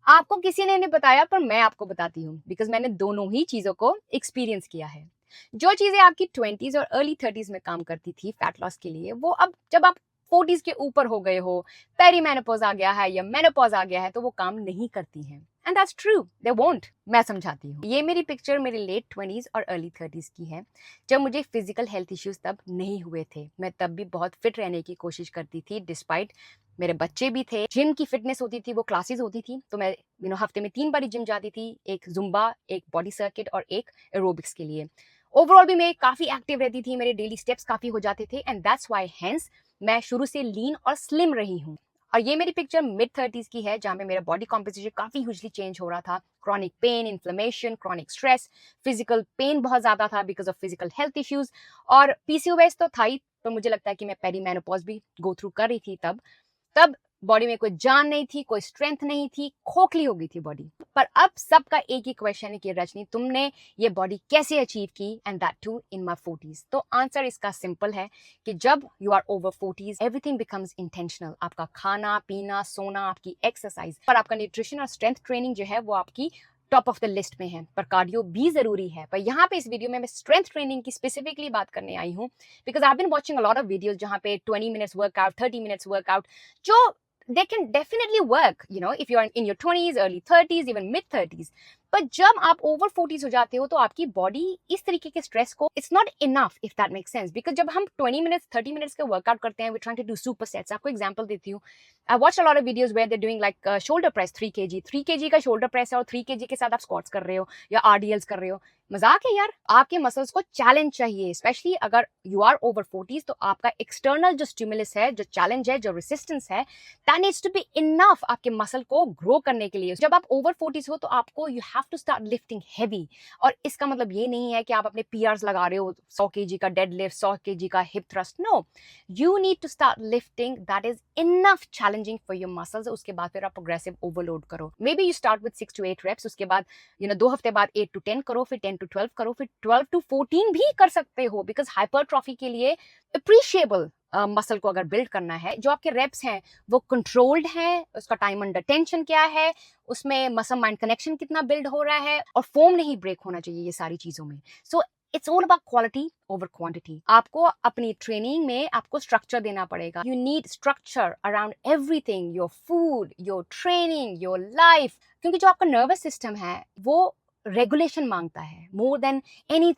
आपको किसी ने नहीं बताया पर मैं आपको बताती हूँ बिकॉज मैंने दोनों ही चीजों को एक्सपीरियंस किया है। जो चीजें आपकी 20s और अर्ली 30s में काम करती थी फैट लॉस के लिए, वो अब जब आप 40s के ऊपर हो गए हो, पेरीमेनोपॉज आ गया है या मेनोपॉज आ गया है, तो वो काम नहीं करती हैं। And that's true, they won't. मैं समझाती हूँ। ये मेरी पिक्चर मेरे लेट 20s और अर्ली 30s की है, जब मुझे फिजिकल हेल्थ इश्यूज तब नहीं हुए थे। मैं तब भी बहुत फिट रहने की कोशिश करती थी, डिस्पाइट मेरे बच्चे भी थे, जिम की फिटनेस होती थी, वो क्लासेस होती थी, तो मैं हफ्ते में 3 बार जिम जाती थी, एक जुम्बा, एक बॉडी सर्किट और एक एरोबिक्स के लिए। ओवरऑल भी मैं काफी एक्टिव रहती थी, मेरे डेली स्टेप्स काफी हो जाते थे, एंड दैट्स व्हाई हेंस मैं शुरू से लीन और स्लिम रही हूँ। और ये मेरी पिक्चर मिड 30s की है, जहां पे मेरा बॉडी कॉम्पोजिशन काफी ह्यूजली चेंज हो रहा था। Chronic pain, inflammation, chronic stress, physical pain बहुत ज्यादा था because of physical health issues, और पीसीओएस तो था ही, तो मुझे लगता है कि मैं पेरीमेनोपॉज भी गो थ्रू कर रही थी तब। तब बॉडी में कोई जान नहीं थी, कोई स्ट्रेंथ नहीं थी, खोखली हो गई थी बॉडी। पर अब सबका एक ही क्वेश्चन है कि रजनी, तुमने ये बॉडी कैसे अचीव की, and that too in my 40s। तो आंसर इसका सिंपल है कि जब you are over 40s, everything becomes intentional. आपका खाना पीना, सोना, आपकी एक्सरसाइज और आपका न्यूट्रिशन और स्ट्रेंथ ट्रेनिंग जो है वो आपकी टॉप ऑफ द लिस्ट में है। पर कार्डियो भी जरूरी है। पर यहाँ पे इस वीडियो में मैं स्ट्रेंथ ट्रेनिंग की स्पेसिफिकली बात करने आई हूँ, because I have been watching a lot of videos जहाँ पे 20 मिनट्स वर्कआउट, 30 मिनट्स वर्कआउट, जो they can definitely work, if you are in your 20s, early 30s, even mid 30s. पर जब आप ओवर 40s हो जाते हो तो आपकी बॉडी इस तरीके के स्ट्रेस को, it's not enough, if that make sense. Because जब हम 20 मिनट्स 30 मिनट्स के वर्कआउट करते हैं, we trying to do super sets. आपको एग्जांपल देती हूँ। I watch a lot of videos where they doing like shoulder press 3 kg का shoulder press है, और 3 kg के साथ आप स्क्वाट्स कर रहे हो या आरडीएल्स कर रहे हो। मजाक है यार। आपके मसल्स को चैलेंज चाहिए, स्पेशली अगर यू आर ओवर 40s। तो आपका एक्सटर्नल जो स्टिमुलस है, जो चैलेंज है, जो रेसिस्टेंस है, that needs to be enough आपके मसल को ग्रो करने के लिए। जब आप ओवर 40s हो तो आपको you have to start lifting heavy. और इसका मतलब ये नहीं है कि आप अपने पीआरस लगा रहे हो, 100 kg का डेड लिफ्ट, 100 kg का hip thrust. No, you need to start lifting that is enough challenging for your muscles. उसके बाद फिर आप प्रोग्रेसिव ओवरलोड करो। Maybe you start with 6 to 8 reps, उसके बाद 2 हफ्ते बाद 8 to 10 करो, फिर 10 to 12 करो, फिर 12 to 14 भी कर सकते हो। बिकॉज हाइपरट्रॉफी के लिए अप्रिशिएबल मसल को अगर बिल्ड करना है, जो आपके रेप्स हैं वो कंट्रोल्ड है, उसका टाइम अंडर टेंशन क्या है, उसमें मसल माइंड कनेक्शन कितना बिल्ड हो रहा है, और फोम नहीं ब्रेक होना चाहिए ये सारी चीजों में। So it's all about quality over quantity. आपको अपनी ट्रेनिंग में आपको स्ट्रक्चर देना पड़ेगा। You need structure around everything, your food, your training, your life. क्योंकि जो आपका नर्वस सिस्टम है वो रेगुलेशन मांगता है मोर देन एनीथिंग।